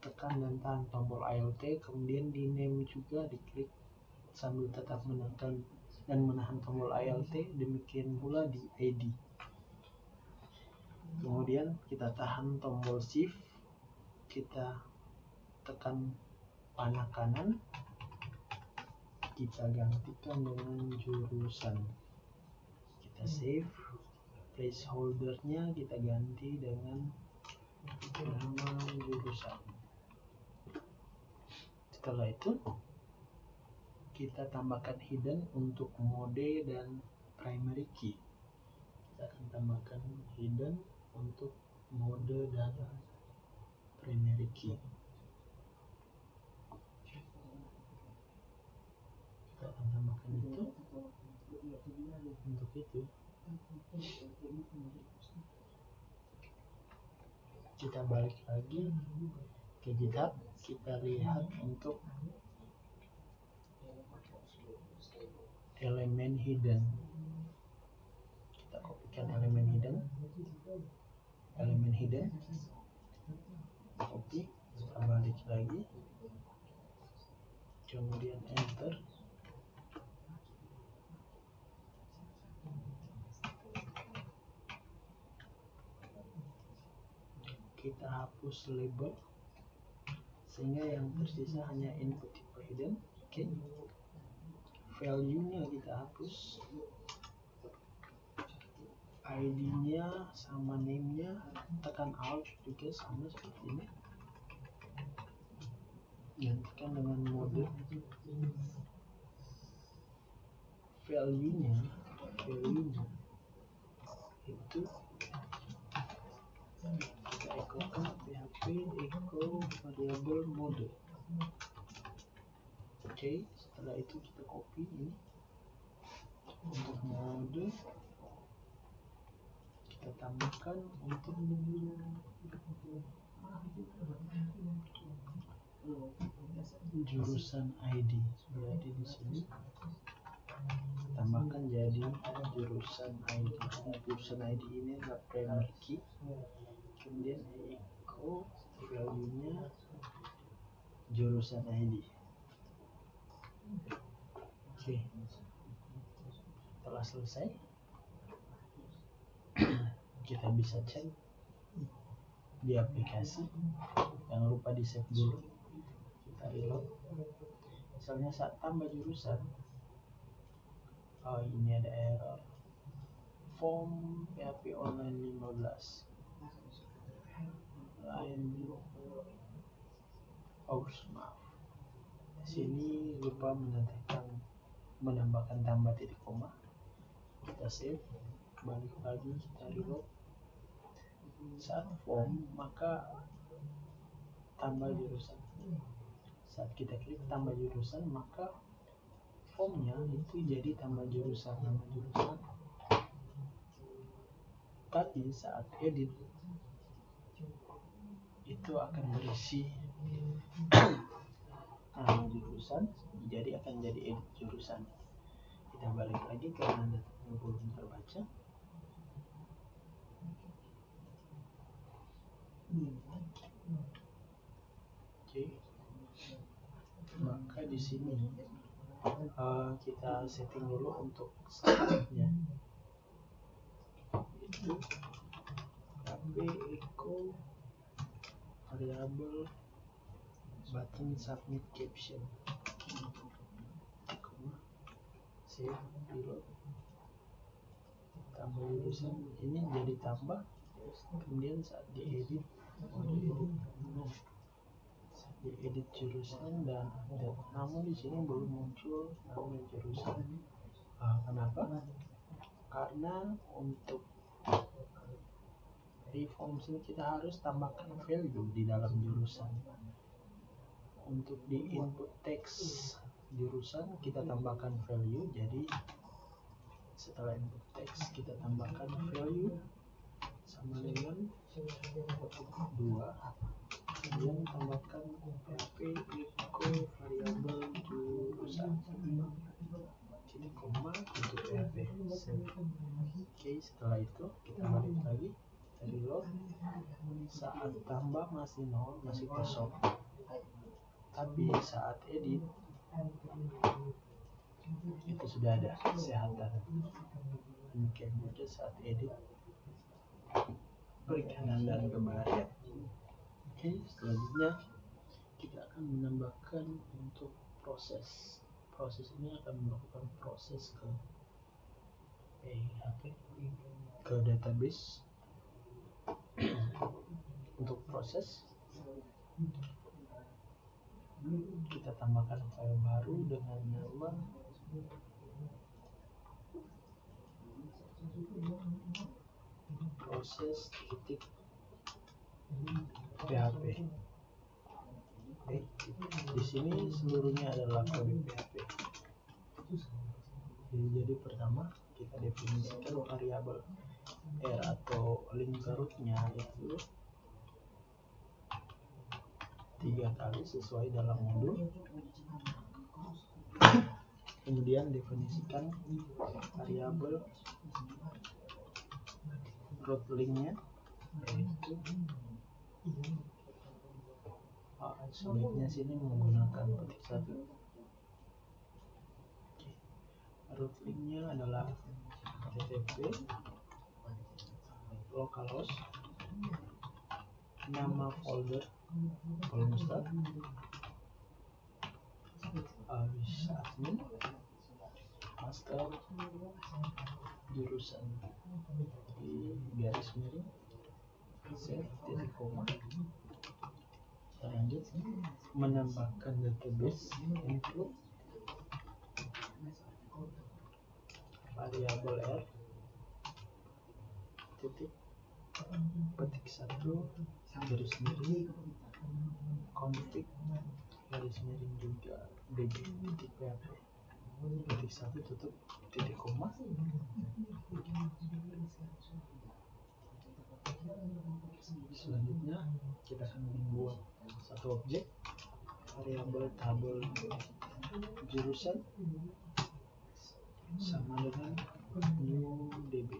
tekan dan tahan tombol Alt, kemudian di name juga diklik sambil tetap menekan dan menahan tombol Alt, demikian pula di ID. Kemudian kita tahan tombol Shift, kita tekan panah kanan, kita gantikan dengan jurusan. Kita save, placeholdernya kita ganti dengan nama jurusan. Setelah itu kita tambahkan hidden untuk mode dan primary key. Kita akan tambahkan hidden untuk mode dan primary key. Kita akan tambahkan itu untuk itu. Kita balik lagi ke GitHub, kita lihat untuk elemen hidden. Kita kopikan elemen hidden, copy, kita balik lagi, kemudian enter. Kita hapus label sehingga yang tersisa hanya input tipe hidden. Oke. Value-nya kita hapus, ID-nya sama name-nya, tekan Alt juga sama seperti ini, gantikan dengan mode. Value-nya itu kita ekokan php echo variable mode. Oke, setelah itu kita copy ini untuk mode, kita tambahkan untuk jurusan ID. Jadi di sini tambahkan jadi jurusan ID. Jurusan ID ini adalah primary key, kemudian echo value-nya jurusan ID. Oke, setelah selesai kita bisa cek di aplikasi. Jangan lupa di save dulu, kita reload. Misalnya saat tambah jurusan, oh ini ada error, form PHP online 15 lain. Maaf, sini lupa menambahkan tambah titik koma. Kita save, balik lagi, kita reload. Saat form maka tambah jurusan. Saat kita klik tambah jurusan maka formnya itu jadi tambah jurusan, nama jurusan. Tapi saat edit itu akan berisi nama jurusan, jadi akan jadi edit jurusan. Kita balik lagi karena datanya belum terbaca. Oke, maka di sini kita setting dulu untuk startnya, itu php echo variable button submit caption, save, reload, tambah jurusan. Ini jadi tambah, kemudian saat diedit diedit jurusan dan namun di sini belum muncul nama jurusan. Kenapa? Karena untuk di form sini kita harus tambahkan value di dalam jurusan. Untuk di input teks jurusan kita tambahkan value, jadi setelah input teks kita tambahkan value sama dengan 2, kemudian tambahkan PHP echo variabel jurusan ini koma untuk PHP save. Oke, setelah itu kita balik lagi, kita reload. Saat tambah masih 0, masih kosong, tapi saat edit itu sudah ada kesehatan. Demikian juga saat edit perikanan dan kebaharian. Oke, selanjutnya kita akan menambahkan untuk proses. Proses ini akan melakukan proses ke PHP, ke database. Untuk proses kita tambahkan file baru dengan nama proses.php. Oke, di sini seluruhnya adalah kode PHP. Jadi pertama kita definisikan variabel R atau link ke rootnya itu 3 kali sesuai dalam modul. Kemudian definisikan variabel root linknya, yaitu sebaiknya sini menggunakan petik 1. Root linknya adalah http localhost, nama folder column start, admin, master, jurusan di garis miring, save, titik koma. Lanjut menambahkan database, include variabel R titik petik 1 garis miring config garis miring juga db titik php petik 1 tutup titik koma. Selanjutnya kita akan membuat satu objek variabel tabel jurusan sama dengan new db.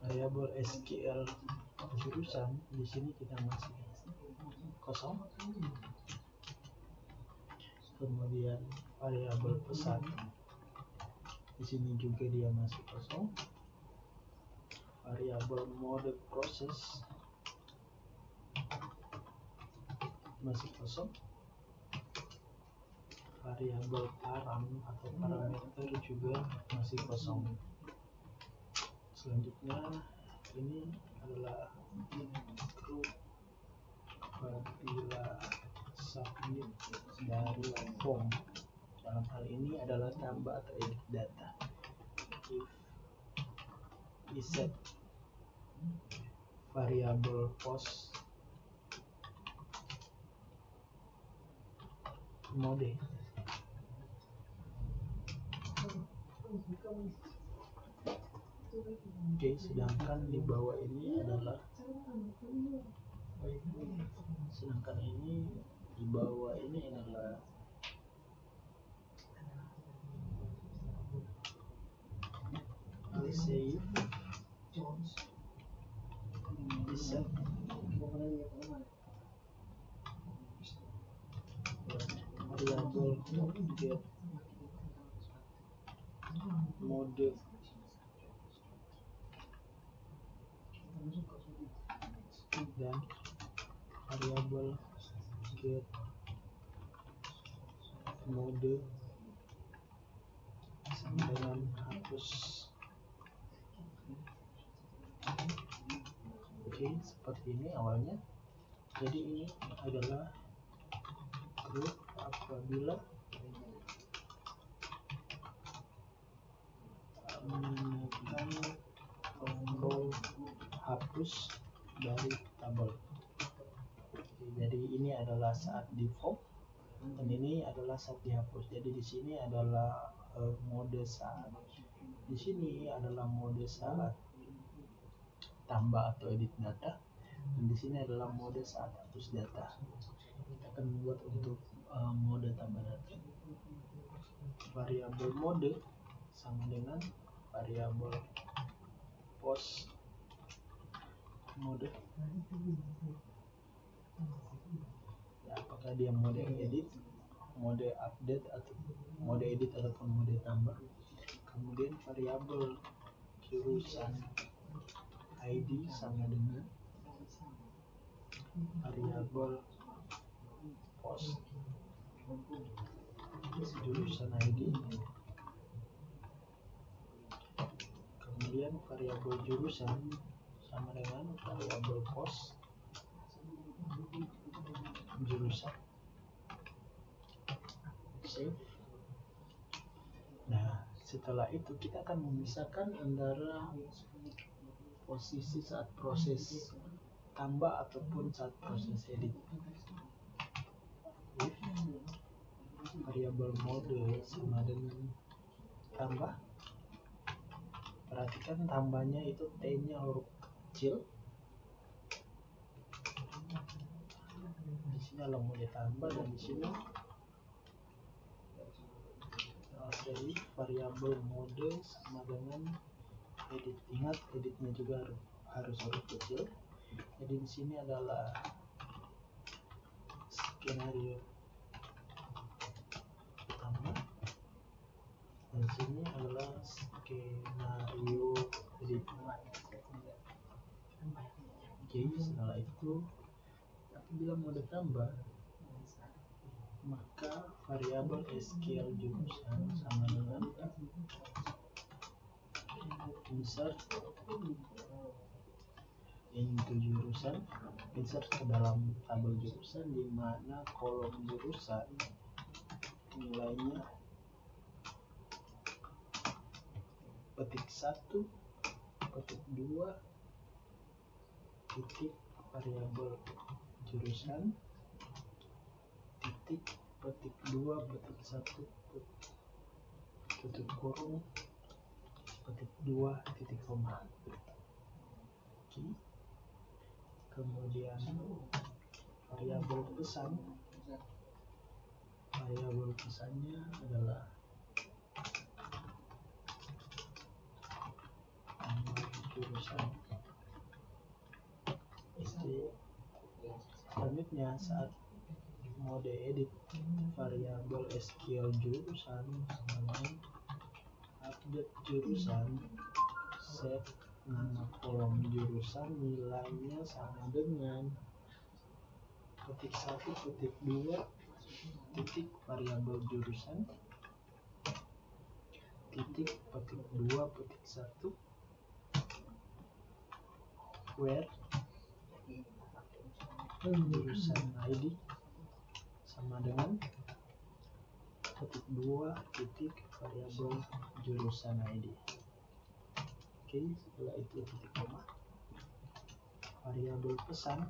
Variabel SQL jurusan di sini kita masih kosong. Kemudian variabel pesan di sini juga dia masih kosong. Variabel mode proses masih kosong. Variabel param atau parameter juga masih kosong. Selanjutnya ini adalah grup apabila submit dari form. Dalam hal ini adalah tambah atau edit data. If set variabel post mode. Oke, sedangkan di bawah ini adalah save set variabel get mode dan variabel get mode sama dengan hapus. Oke, seperti ini awalnya. Jadi ini adalah grup apabila menekan tombol hapus dari tabel. Jadi ini adalah saat default dan ini adalah saat dihapus. Jadi di sini adalah mode saat, di sini adalah mode saat tambah atau edit data, dan di sini adalah mode saat hapus data. Kita akan membuat untuk mode tambah data. Variabel mode sama dengan variabel post mode. Ya, apakah dia mode edit, mode update, atau mode edit ataupun mode tambah. Kemudian variabel jurusan ID sama dengan variabel post jurusan ID. Kemudian variabel jurusan sama dengan variabel post jurusan. Save. Nah, setelah itu kita akan memisahkan antara posisi saat proses tambah ataupun saat proses edit. If variabel mode sama dengan tambah, perhatikan tambahnya itu T-nya huruf kecil. Di sini adalah mode tambah dan di sini dari variabel mode sama dengan edit. Ingat editnya juga harus huruf kecil. Jadi di sini adalah skenario tambah dan di sini adalah skenario edit. Oke, setelah itu apabila mode tambah, maka variabel SQL jurusan sama dengan insert into jurusan, insert ke dalam tabel jurusan, di mana kolom jurusan nilainya petik 1, petik 2, titik variabel jurusan, titik petik 2, petik 1, tutup kurung, petik 2, titik koma. Oke. Kemudian variabel pesan, variabel pesannya adalah nama jurusan. Selanjutnya saat mode edit, variabel SQL jurusan sama update jurusan, set nama kolom jurusan nilainya sama dengan petik 1, petik 2, titik variabel jurusan, titik petik 2, petik 1, where jurusan ID sama dengan petik 2, titik variabel jurusan ID. Oke, setelah itu titik koma. Variabel pesan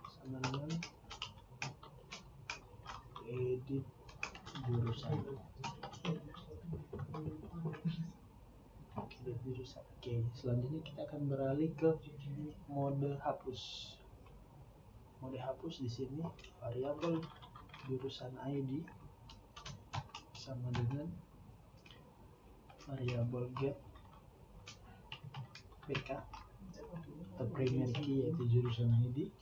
sama dengan edit jurusan. Edit jurusan. Oke, selanjutnya kita akan beralih ke mode hapus. Mode hapus di sini variabel jurusan ID sama dengan variabel get PK atau primary key yaitu jurusan ID.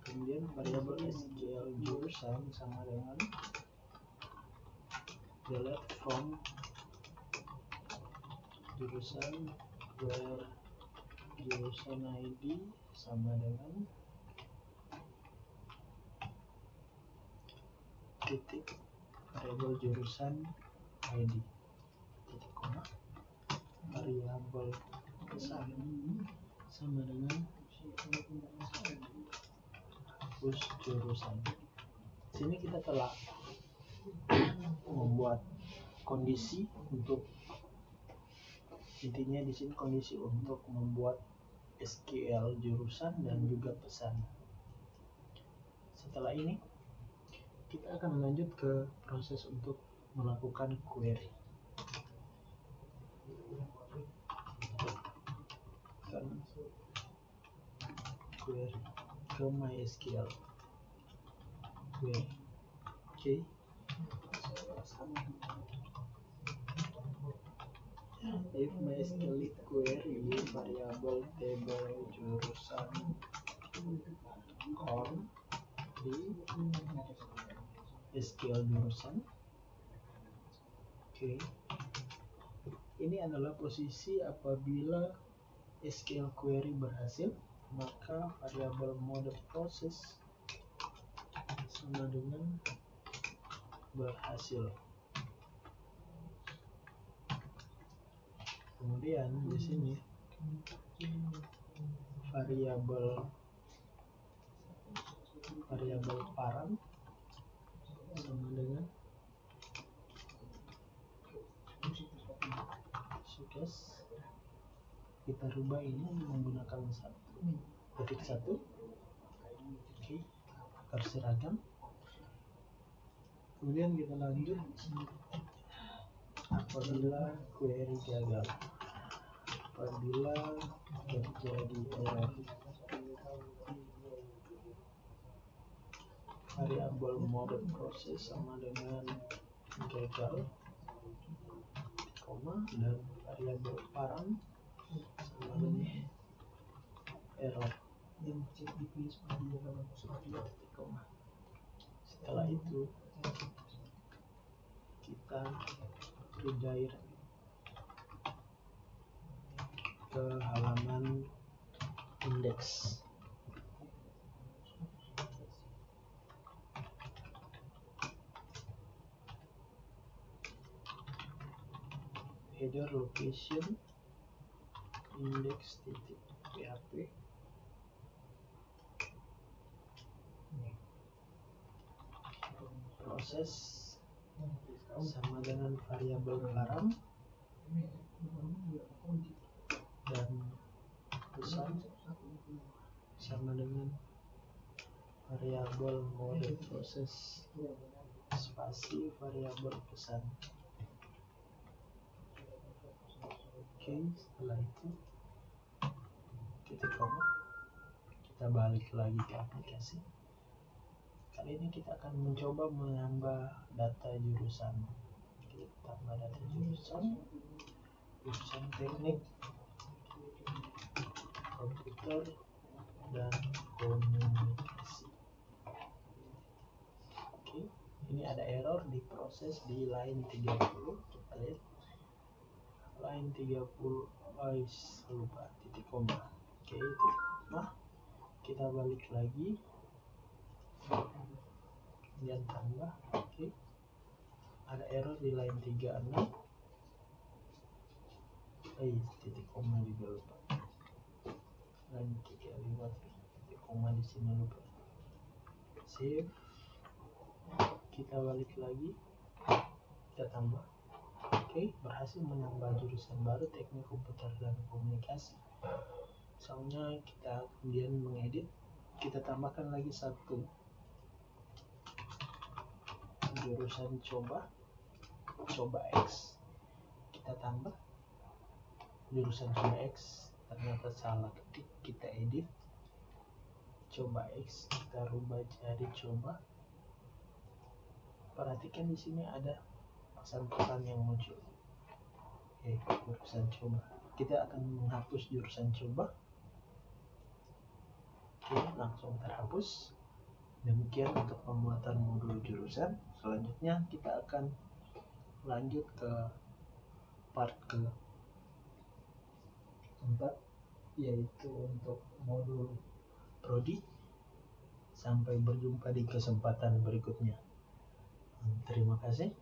Kemudian variabel SQL jurusan sama dengan delete from jurusan, where jurusan ID sama dengan titik variabel jurusan ID, titik koma. Variabel pesan sama dengan hapus jurusan. Sini kita telah membuat kondisi untuk Intinya di sini kondisi untuk membuat SQL jurusan dan juga pesan. Setelah ini kita akan lanjut ke proses untuk melakukan query. Query ke MySQL. Oke. If MySQL query variable table jurusan on di SQL jurusan. Oke. Ini adalah posisi apabila SQL query berhasil, maka variabel mode proses sama dengan berhasil. Kemudian di sini variabel parent sama dengan sukses. Kita rubah ini menggunakan 1.1. Oke, agar seragam. Kemudian kita lanjut apabila query gagal, apabila terjadi error, variabel mode proses sama dengan gagal, koma, dan variabel parent sama dengan error. Setelah itu kita redirect ke halaman index. Header location index.php. Proses sama dengan variabel parent dan pesan sama dengan variabel mode proses spasi variabel pesan. Oke, setelah itu titik koma, kita balik lagi ke aplikasi. Kali ini kita akan mencoba menambah data jurusan. Kita tambah data jurusan teknik, komputer, dan komunikasi. Oke, ini ada error di proses di line 30. Kita lihat line 30, lupa titik koma. Oke, titik koma. Kita balik lagi, kemudian tambah. Oke, ada error di line 36. Titik koma juga lupa. Line 35 titik koma di sini lupa. Save. Kita balik lagi, kita tambah. Oke, berhasil menambah jurusan baru teknik komputer dan komunikasi. Soalnya kita kemudian mengedit, kita tambahkan lagi satu jurusan coba X. Kita tambah jurusan coba X, ternyata salah ketik, kita edit coba X, kita rubah jadi coba. Perhatikan di sini ada pesan-pesan yang muncul. Jurusan coba. Kita akan menghapus jurusan coba. Langsung terhapus. Demikian untuk pembuatan modul jurusan. Selanjutnya kita akan lanjut ke part ke-4, yaitu untuk modul prodi. Sampai berjumpa di kesempatan berikutnya. Terima kasih.